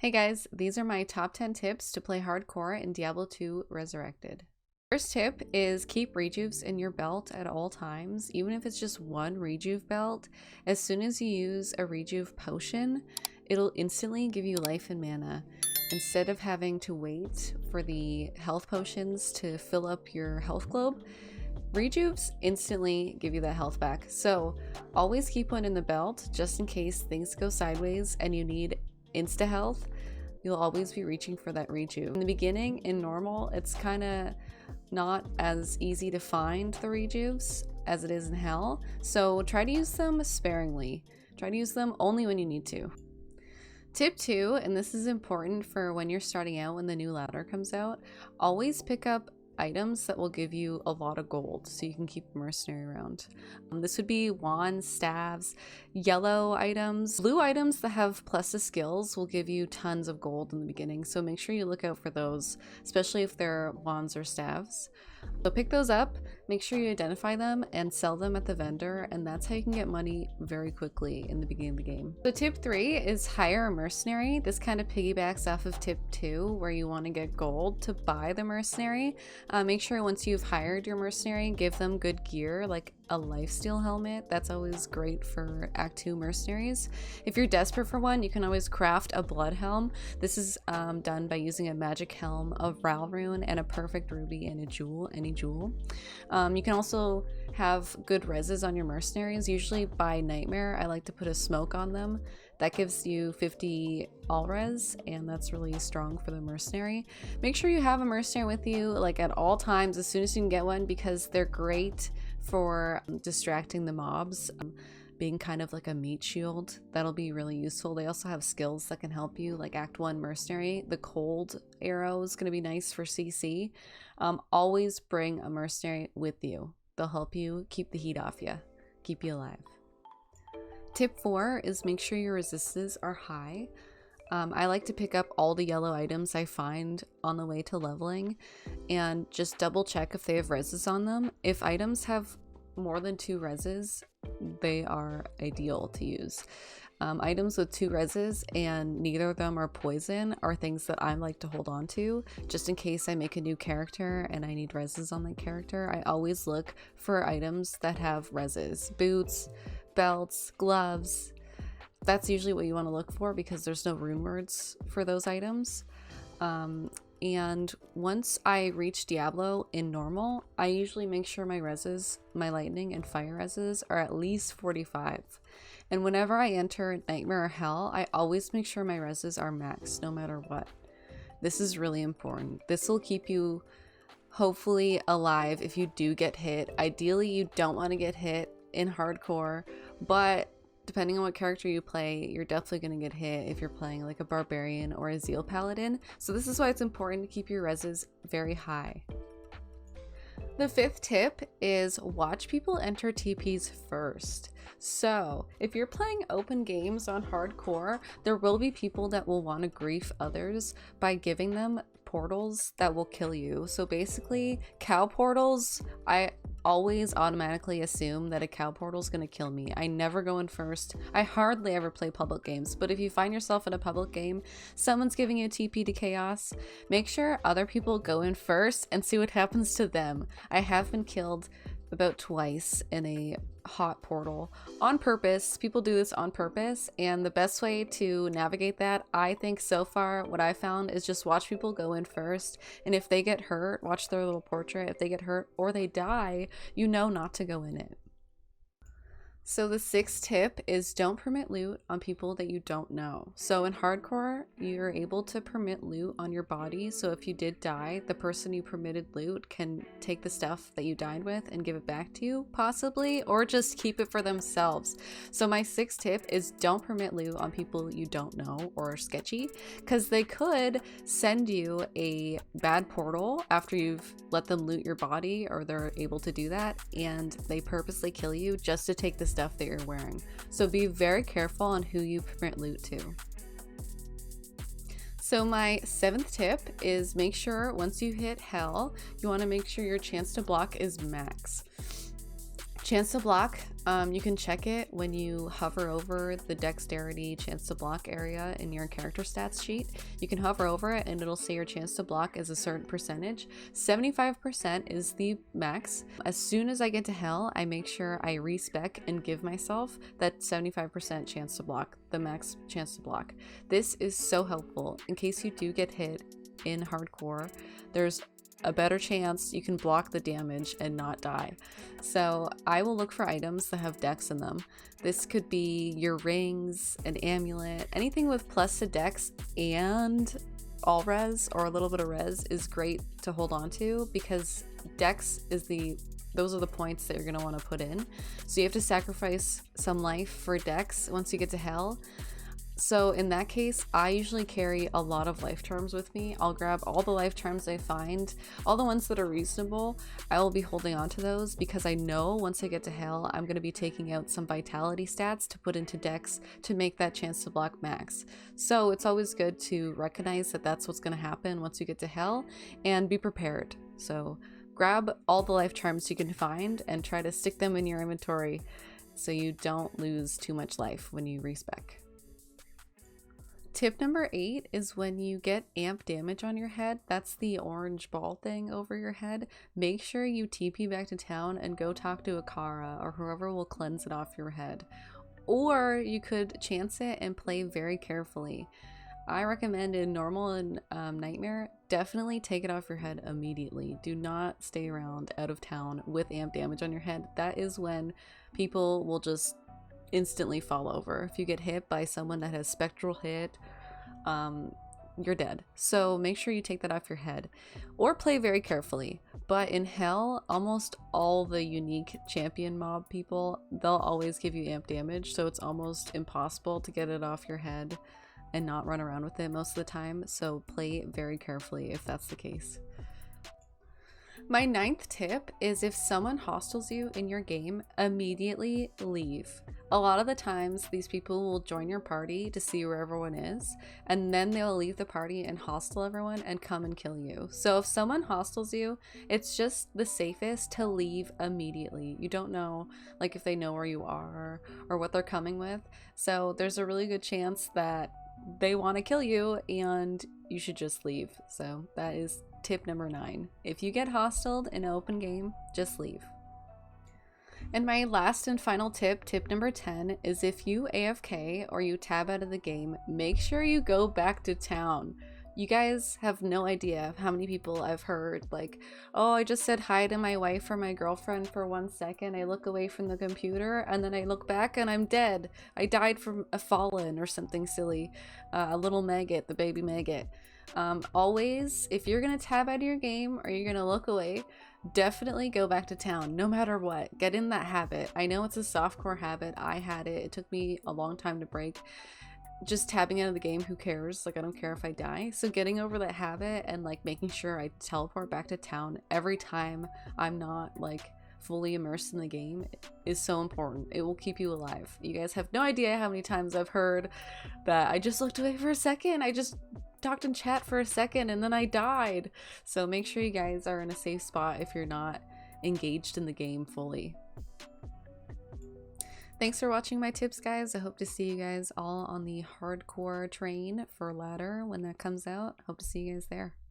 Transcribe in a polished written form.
Hey guys, these are my top 10 tips to play hardcore in Diablo 2 Resurrected. First tip is keep REJUVS in your belt at all times, even if it's just one REJUV belt. As soon as you use a REJUV potion, it'll instantly give you life and mana. Instead of having to wait for the health potions to fill up your health globe, REJUVS instantly give you that health back. So always keep one in the belt just in case things go sideways and you need insta health. You'll always be reaching for that REJUV. In the beginning, in normal, it's kind of not as easy to find the REJUVs as it is in hell, so try to use them sparingly. Try to use them only when you need to. Tip 2, and this is important for when you're starting out when the new ladder comes out, always pick up items that will give you a lot of gold so you can keep a mercenary around. This would be wands, staves, yellow items. Blue items that have plus skills will give you tons of gold in the beginning, so make sure you look out for those, especially if they're wands or staves. So pick those up, make sure you identify them and sell them at the vendor, and that's how you can get money very quickly in the beginning of the game. So tip 3 is hire a mercenary. This kind of piggybacks off of tip 2, where you want to get gold to buy the mercenary. Make sure once you've hired your mercenary, give them good gear like a lifesteal helmet. That's always great for Act 2 mercenaries. If you're desperate for one, you can always craft a blood helm. This is done by using a magic helm of Ralrune and a perfect ruby and a jewel, any jewel. You can also have good reses on your mercenaries. Usually by Nightmare, I like to put a smoke on them. That gives you 50 all res, and that's really strong for the mercenary. Make sure you have a mercenary with you like at all times as soon as you can get one, because they're great for distracting the mobs. Being kind of like a meat shield, that'll be really useful. They also have skills that can help you, like Act 1 mercenary. The cold arrow is going to be nice for CC. Always bring a mercenary with you. They'll help you keep the heat off you, keep you alive. Tip 4 is make sure your resistances are high. I like to pick up all the yellow items I find on the way to leveling and just double check if they have reses on them. If items have more than 2 reses, they are ideal to use. Items with 2 reses and neither of them are poison are things that I like to hold on to just in case I make a new character and I need reses on that character. I always look for items that have reses. Boots, belts, gloves. That's usually what you want to look for because there's no rune words for those items. And once I reach Diablo in normal, I usually make sure my reses, my lightning and fire reses, are at least 45. And whenever I enter Nightmare or Hell, I always make sure my reses are max no matter what. This is really important. This will keep you hopefully alive if you do get hit. Ideally, you don't want to get hit in hardcore, but depending on what character you play, you're definitely going to get hit if you're playing like a barbarian or a zeal paladin. So this is why it's important to keep your reses very high. The 5th tip is watch people enter TPs first. So if you're playing open games on hardcore, there will be people that will want to grief others by giving them portals that will kill you. So basically, cow portals, I always automatically assume that a cow portal is going to kill me. I never go in first. I hardly ever play public games, but if you find yourself in a public game, someone's giving you a TP to chaos, make sure other people go in first and see what happens to them. I have been killed about twice in a hot portal on purpose. People do this on purpose, and the best way to navigate that, I think so far, what I found is just watch people go in first, and if they get hurt, watch their little portrait. If they get hurt or they die, you know not to go in it. So the 6th tip is don't permit loot on people that you don't know. So in hardcore, you're able to permit loot on your body. So if you did die, the person you permitted loot can take the stuff that you died with and give it back to you, possibly, or just keep it for themselves. So my 6th tip is don't permit loot on people you don't know or are sketchy, because they could send you a bad portal after you've let them loot your body, or they're able to do that, and they purposely kill you just to take the stuff that you're wearing. So be very careful on who you permit loot to. So my 7th tip is make sure once you hit hell, you want to make sure your chance to block is max. Chance to block, you can check it when you hover over the dexterity chance to block area in your character stats sheet. You can hover over it and it'll say your chance to block is a certain percentage. 75% is the max. As soon as I get to hell, I make sure I respec and give myself that 75% chance to block, the max chance to block. This is so helpful in case you do get hit in hardcore. There's a better chance you can block the damage and not die. So I will look for items that have dex in them. This could be your rings, an amulet, anything with plus to dex and all res or a little bit of res is great to hold on to, because dex is those are the points that you're going to want to put in. So you have to sacrifice some life for dex once you get to hell. So in that case, I usually carry a lot of life charms with me. I'll grab all the life charms I find, all the ones that are reasonable. I will be holding on to those because I know once I get to hell, I'm going to be taking out some vitality stats to put into dex to make that chance to block max. So it's always good to recognize that that's what's going to happen once you get to hell and be prepared. So grab all the life charms you can find and try to stick them in your inventory so you don't lose too much life when you respec. Tip number 8 is when you get amp damage on your head, that's the orange ball thing over your head, make sure you TP back to town and go talk to Akara or whoever will cleanse it off your head. Or you could chance it and play very carefully. I recommend in normal and nightmare, definitely take it off your head immediately. Do not stay around out of town with amp damage on your head. That is when people will just instantly fall over. If you get hit by someone that has spectral hit, you're dead. So make sure you take that off your head or play very carefully. But in hell, almost all the unique champion mob people, they'll always give you amp damage, so it's almost impossible to get it off your head and not run around with it most of the time. So play very carefully if that's the case. My 9th tip is if someone hostiles you in your game, immediately leave. A lot of the times these people will join your party to see where everyone is, and then they'll leave the party and hostile everyone and come and kill you. So if someone hostiles you, it's just the safest to leave immediately. You don't know like if they know where you are or what they're coming with. So there's a really good chance that they want to kill you and you should just leave. So that is tip number 9. If you get hostiled in an open game, just leave. And my last and final tip, tip number 10, is if you AFK or you tab out of the game, make sure you go back to town. You guys have no idea how many people I've heard like, oh, I just said hi to my wife or my girlfriend for 1 second. I look away from the computer and then I look back and I'm dead. I died from a fallen or something silly. A little maggot, the baby maggot. Always, if you're gonna tab out of your game or you're gonna look away, definitely go back to town no matter what. Get in that habit. I know it's a softcore habit. I had it. It took me a long time to break. Just tabbing out of the game, who cares? Like, I don't care if I die. So getting over that habit and like making sure I teleport back to town every time I'm not like fully immersed in the game is so important. It will keep you alive. You guys have no idea how many times I've heard that I just looked away for a second, I just talked in chat for a second and then I died. So make sure you guys are in a safe spot if you're not engaged in the game fully. Thanks for watching my tips, guys. I hope to see you guys all on the hardcore train for ladder when that comes out. Hope to see you guys there.